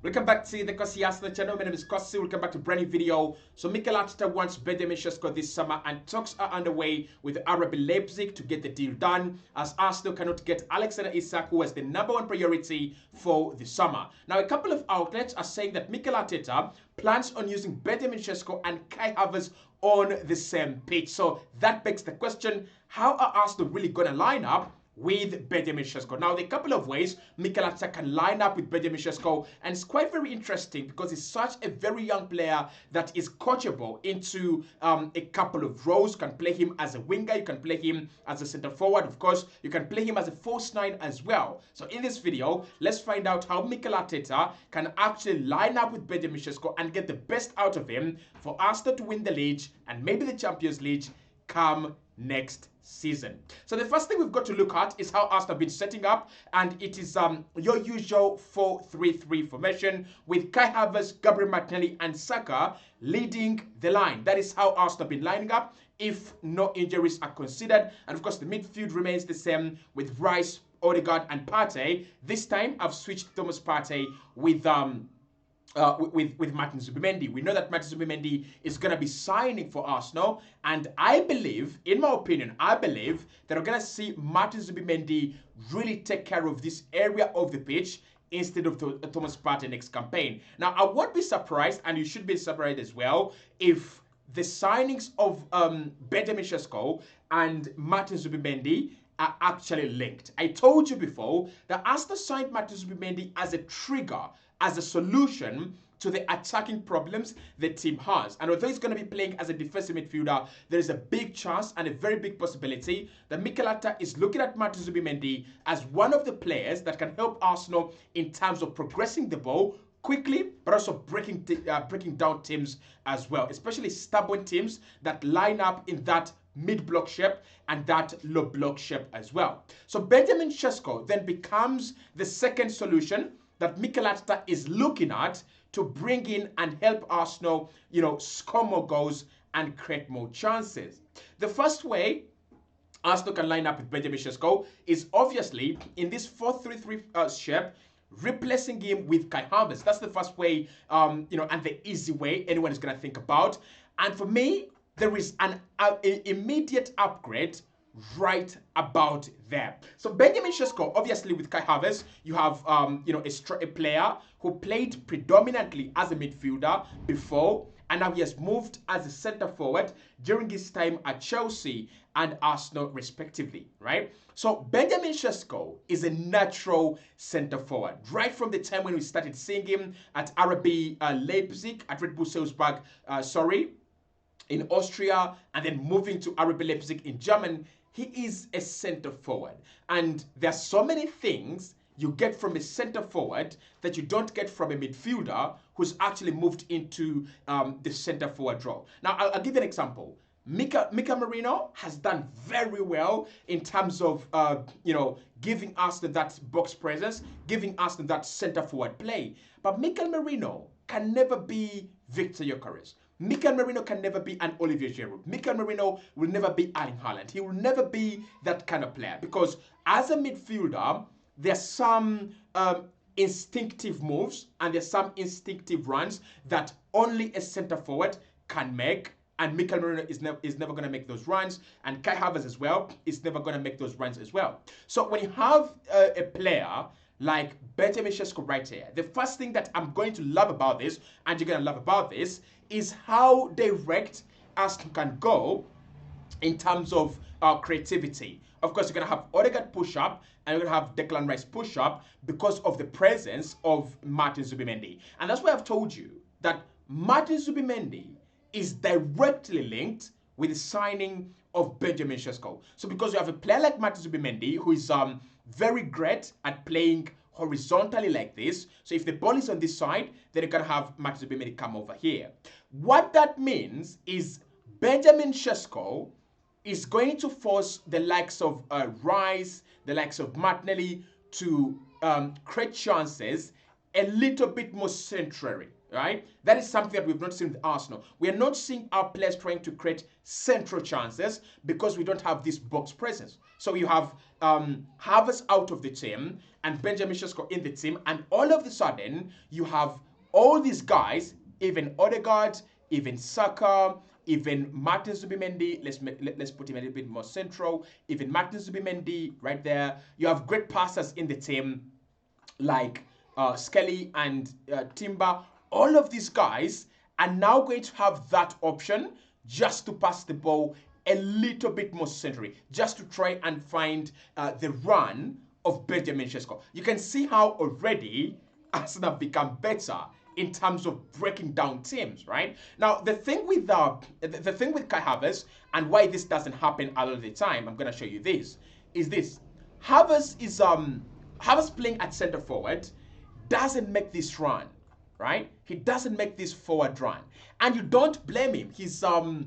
Welcome back to the Kosi Arsenal channel. My name is Kosi. Welcome back to a brand new video. So Mikel Arteta wants Benjamin Shesco this summer, and talks are underway with RB Leipzig to get the deal done, as Arsenal cannot get Alexander Isak, who was the #1 priority for the summer. Now, a couple of outlets are saying that Mikel Arteta plans on using Benjamin Shesco and Kai Havas on the same pitch. So that begs the question, how are Arsenal really going to line up with Benjamin Shesco? Now, there are a couple of ways Mikel Arteta can line up with Benjamin Shesco, and it's quite very interesting because he's such a very young player that is coachable into a couple of roles. You can play him as a winger, you can play him as a centre forward, of course, you can play him as a false nine as well. So in this video, let's find out how Mikel Arteta can actually line up with Benjamin Shesco and get the best out of him for Arsenal to win the league and maybe the Champions League come next season. So the first thing we've got to look at is how Arsenal have been setting up, and it is your usual 4-3-3 formation with Kai Havas, Gabriel Martinelli and Saka leading the line. That is how Arsenal have been lining up if no injuries are considered, and of course the midfield remains the same with Rice, Odegaard and Partey. This time I've switched Thomas Partey with Martin Zubimendi. We know that Martin Zubimendi is going to be signing for Arsenal, and I believe, in my opinion, I believe that we're going to see Martin Zubimendi really take care of this area of the pitch instead of Thomas Partey next campaign. Now, I won't be surprised, and you should be surprised as well, if the signings of Benjamin Shesco and Martin Zubimendi are actually linked. I told you before that Arsenal signed Martin Zubimendi as a trigger, as a solution to the attacking problems the team has. And although he's going to be playing as a defensive midfielder, there is a big chance and a very big possibility that Mikel Arteta is looking at Martin Zubimendi as one of the players that can help Arsenal in terms of progressing the ball quickly, but also breaking down teams as well, especially stubborn teams that line up in that mid-block shape and that low block shape as well. So Benjamin Shesco then becomes the second solution that Mikel Arteta is looking at to bring in and help Arsenal, score more goals and create more chances. The first way Arsenal can line up with Benjamin Shesco is obviously in this 4-3-3 shape, replacing him with Kai Havas. That's the first way, and the easy way anyone is going to think about. And for me, there is an immediate upgrade right about there. So Benjamin Shesco, obviously with Kai Havas, you have a player who played predominantly as a midfielder before, and now he has moved as a centre forward during his time at Chelsea and Arsenal respectively, right? So Benjamin Shesco is a natural centre forward. Right from the time when we started seeing him at RB Leipzig, at Red Bull Salzburg, in Austria, and then moving to RB Leipzig in Germany, he is a centre forward. And there are so many things you get from a centre forward that you don't get from a midfielder who's actually moved into the centre forward role. Now, I'll give you an example. Mika Marino has done very well in terms of, giving us that box presence, giving us that centre forward play. But Mika Marino can never be Victor Gyökeres. Mikel Merino can never be an Olivier Giroud. Mikel Merino will never be Erling Haaland. He will never be that kind of player because as a midfielder, there's some instinctive moves and there's some instinctive runs that only a centre forward can make. And Mikel Merino is never going to make those runs. And Kai Havertz as well is never going to make those runs as well. So when you have a player like Benjamin Shesco right here, the first thing that I'm going to love about this, and you're going to love about this, is how direct Arsenal can go in terms of creativity. Of course, you're going to have Odegaard push-up and you're going to have Declan Rice push-up because of the presence of Martin Zubimendi. And that's why I've told you that Martin Zubimendi is directly linked with the signing of Benjamin Shesco. So because you have a player like Martin Zubimendi who is very great at playing horizontally like this. So if the ball is on this side, then you can have Martin Zubimendi come over here. What that means is Benjamin Shesco is going to force the likes of Rice, the likes of Martinelli to create chances a little bit more centrally, right? That is something that we've not seen with Arsenal. We are not seeing our players trying to create central chances because we don't have this box presence. So you have Havas out of the team and Benjamin Shesco in the team, and all of a sudden you have all these guys, even Odegaard, even Saka, even Martin Zubimendi. Let's put him a little bit more central. Even Martin Zubimendi right there. You have great passers in the team like Skelly and Timber. All of these guys are now going to have that option just to pass the ball a little bit more centrally, just to try and find the run of Benjamin Shesco. You can see how already Arsenal have become better in terms of breaking down teams, right? Now, the thing with Kai Havas and why this doesn't happen a lot of the time, I'm gonna show you this, is this. Havas playing at center forward doesn't make this run, right? He doesn't make this forward run. And you don't blame him. He's a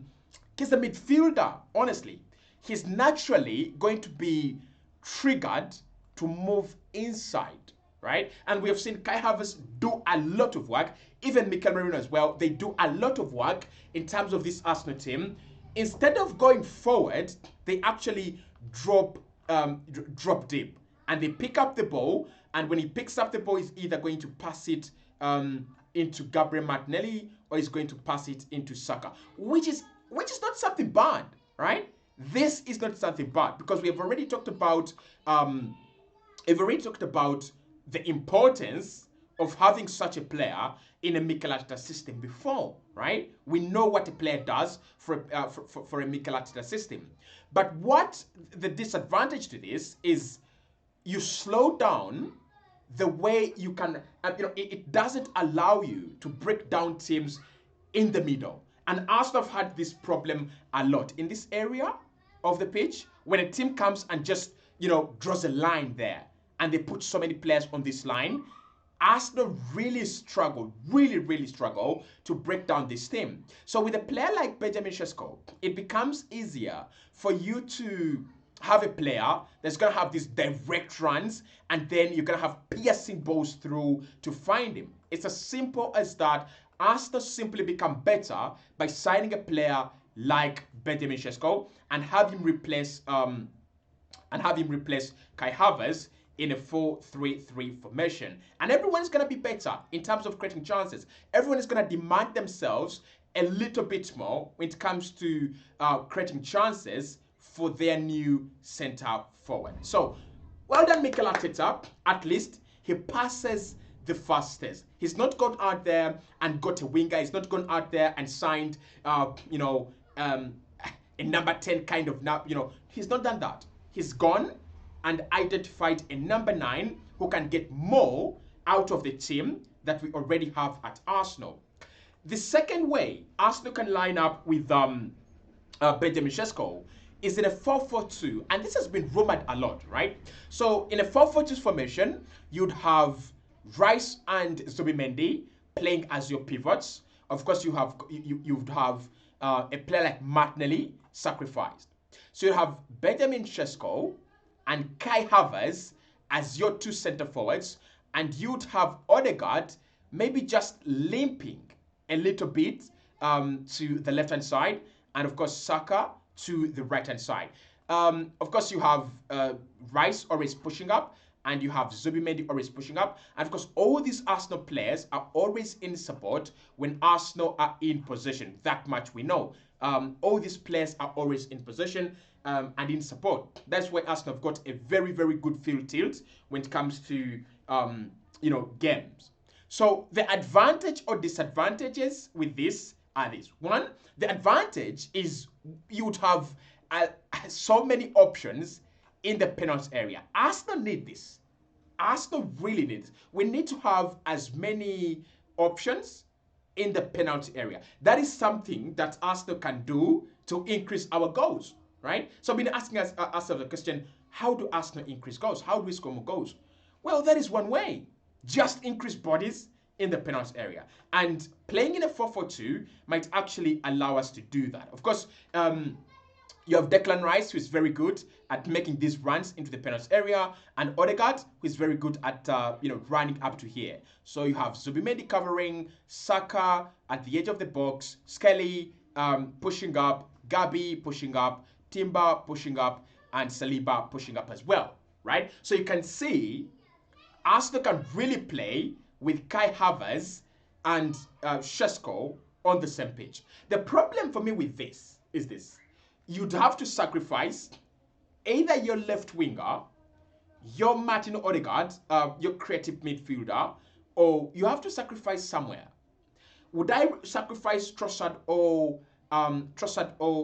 midfielder, honestly. He's naturally going to be triggered to move inside, right? And we have seen Kai Havas do a lot of work, even Mikel Merino as well. They do a lot of work in terms of this Arsenal team. Instead of going forward, they actually drop deep. And they pick up the ball, and when he picks up the ball, he's either going to pass it into Gabriel Martinelli or he's going to pass it into Saka, which is not something bad, right? This is not something bad because we've already talked about the importance of having such a player in a Mikel Arteta system before, right? We know what a player does for a Mikel Arteta system. But what the disadvantage to this is, you slow down the way you can, it doesn't allow you to break down teams in the middle. And Arsenal have had this problem a lot in this area of the pitch when a team comes and just, draws a line there and they put so many players on this line. Arsenal really struggle to break down this team. So with a player like Benjamin Shesco, it becomes easier for you to have a player that's going to have these direct runs, and then you're going to have piercing balls through to find him. It's as simple as that. Arsenal simply become better by signing a player like Benjamin Shesco and have him replace Kai Havas in a 4-3-3 formation. And everyone's going to be better in terms of creating chances. Everyone is going to demand themselves a little bit more when it comes to creating chances for their new center forward. So, well done, Mikel Arteta. At least he passes the first test. He's not gone out there and got a winger. He's not gone out there and signed, a number 10 kind of, he's not done that. He's gone and identified a number 9 who can get more out of the team that we already have at Arsenal. The second way Arsenal can line up with Benjamin Shesco is in a 4-4-2, and this has been rumored a lot, right? So in a 4-4-2 formation, you'd have Rice and Zubimendi playing as your pivots. Of course, you'd have a player like Martinelli sacrificed. So you have Benjamin Shesco and Kai Havas as your 2 center forwards, and you'd have Odegaard maybe just limping a little bit to the left-hand side, and of course Saka to the right-hand side. Of course, you have Rice always pushing up, and you have Zubimendi always pushing up. And of course, all these Arsenal players are always in support when Arsenal are in possession. That much we know. All these players are always in possession and in support. That's why Arsenal have got a very, very good field tilt when it comes to, games. So the advantage or disadvantages with this are this. One, the advantage is you would have so many options in the penalty area. Arsenal need this. Arsenal really need this. We need to have as many options in the penalty area. That is something that Arsenal can do to increase our goals, right? So we've been asking ourselves the question, how do Arsenal increase goals? How do we score more goals? Well, that is one way. Just increase bodies in the penalty area. And playing in a 4-4-2 might actually allow us to do that. Of course, you have Declan Rice, who is very good at making these runs into the penalty area, and Odegaard, who is very good at running up to here. So you have Zubimendi covering, Saka at the edge of the box, Skelly pushing up, Gabi pushing up, Timber pushing up, and Saliba pushing up as well, right? So you can see Arsenal can really play with Kai Havas and Shesco on the same pitch. The problem for me with this is this. You'd have to sacrifice either your left winger, your Martin Odegaard, your creative midfielder, or you have to sacrifice somewhere. Would I sacrifice Trossard or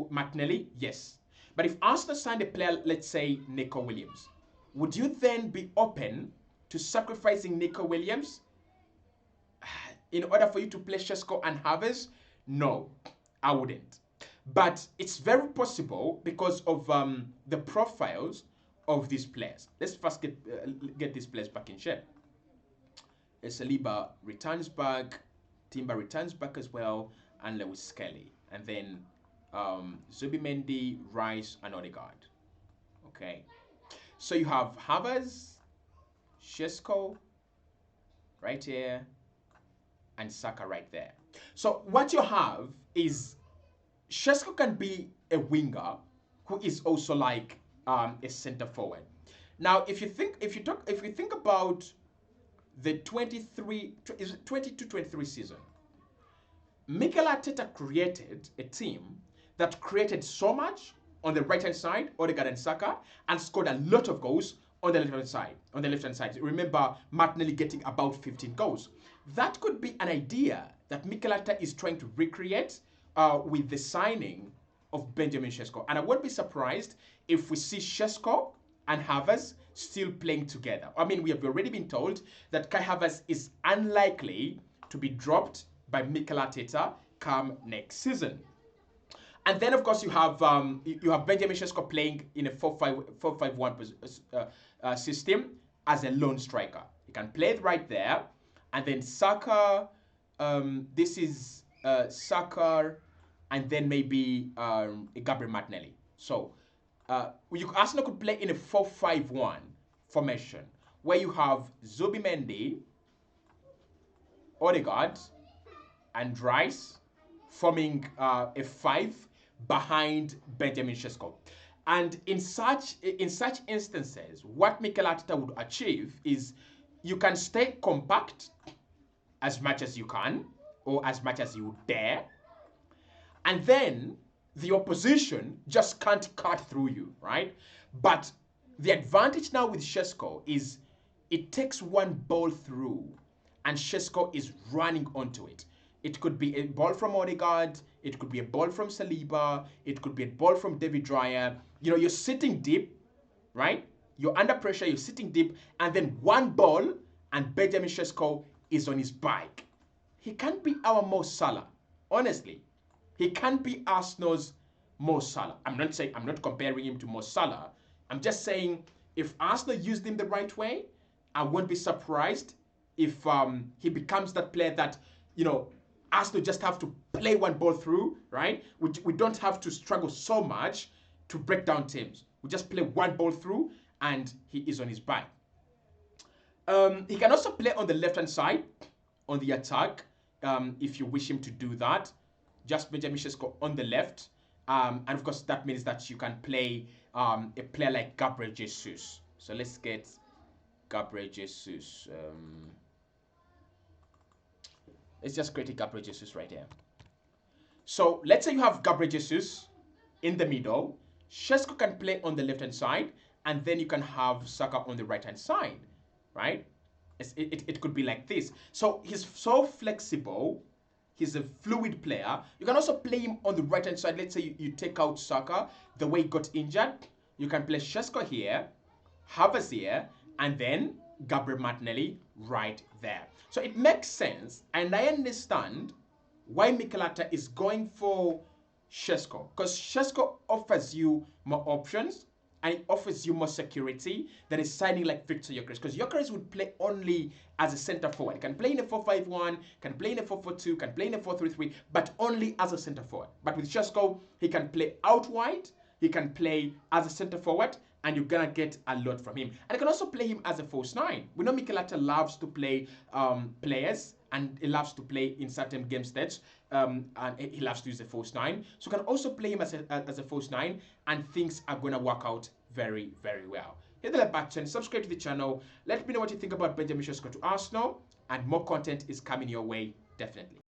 Martinelli? Yes. But if Arsenal signed a player, let's say Nico Williams, would you then be open to sacrificing Nico Williams in order for you to play Shesco and Havas? No, I wouldn't. But it's very possible because of the profiles of these players. Let's first get these players back in shape. Saliba returns back, Timber returns back as well, and Lewis Skelly. And then Zubimendi, Rice, and Odegaard. Okay. So you have Havas, Shesco right here, and Saka right there. So what you have is Shesco can be a winger who is also like a center forward. Now, if you think about the 22-23 season, Mikel Arteta created a team that created so much on the right hand side, Odegaard and Saka, and scored a lot of goals on the left hand side. Remember Martinelli getting about 15 goals. That could be an idea that Mikel Arteta is trying to recreate with the signing of Benjamin Shesco. And I won't be surprised if we see Shesco and Havas still playing together. I mean, we have already been told that Kai Havas is unlikely to be dropped by Mikel Arteta come next season. And then, of course, you have Benjamin Shesco playing in a 4-5-1 system as a lone striker. He can play it right there. And then Saka, this is Saka, and then maybe Gabriel Martinelli. So Arsenal could play in a 4-5-1 formation where you have Zubimendi, Odegaard, and Rice forming a 5 behind Benjamin Shesco. And in such instances, what Mikel Arteta would achieve is you can stay compact as much as you can, or as much as you dare, and then the opposition just can't cut through you, right? But the advantage now with Shesco is it takes one ball through and Shesco is running onto it. It could be a ball from Odegaard, it could be a ball from Saliba, it could be a ball from David Raya. You know, you're sitting deep, right? You're under pressure, you're sitting deep, and then one ball and Benjamin Shesco is on his bike. He can't be our Mo Salah, honestly. He can't be Arsenal's Mo Salah. I'm not comparing him to Mo Salah. I'm just saying if Arsenal used him the right way, I won't be surprised if he becomes that player that, you know, Arsenal just have to play one ball through, right? We don't have to struggle so much to break down teams. We just play one ball through and he is on his bike. He can also play on the left-hand side, on the attack, if you wish him to do that. Just Benjamin Shesco on the left. And of course, that means that you can play a player like Gabriel Jesus. So let's get Gabriel Jesus. Let's just create a Gabriel Jesus right here. So let's say you have Gabriel Jesus in the middle. Shesco can play on the left-hand side. And then you can have Saka on the right-hand side, right? It could be like this. So he's so flexible. He's a fluid player. You can also play him on the right-hand side. Let's say you take out Saka, the way he got injured. You can play Shesco here, Havas here, and then Gabriel Martinelli right there. So it makes sense, and I understand why Mikel Arteta is going for Shesco, because Shesco offers you more options and it offers you more security than a signing like Victor Gyökeres, because Gyökeres would play only as a center forward. He can play in a 4-5-1, can play in a 4-4-2, can play in a 4-3-3, but only as a center forward. But with Shesco, he can play out wide, he can play as a center forward, and you're gonna get a lot from him. And you can also play him as a false nine. We know Mikel Arteta loves to play players, and he loves to play in certain game states, and he loves to use a false nine. So you can also play him as a false nine, and things are gonna work out very, very well. Hit the like button, subscribe to the channel. Let me know what you think about Benjamin Shesco to Arsenal, and more content is coming your way, definitely.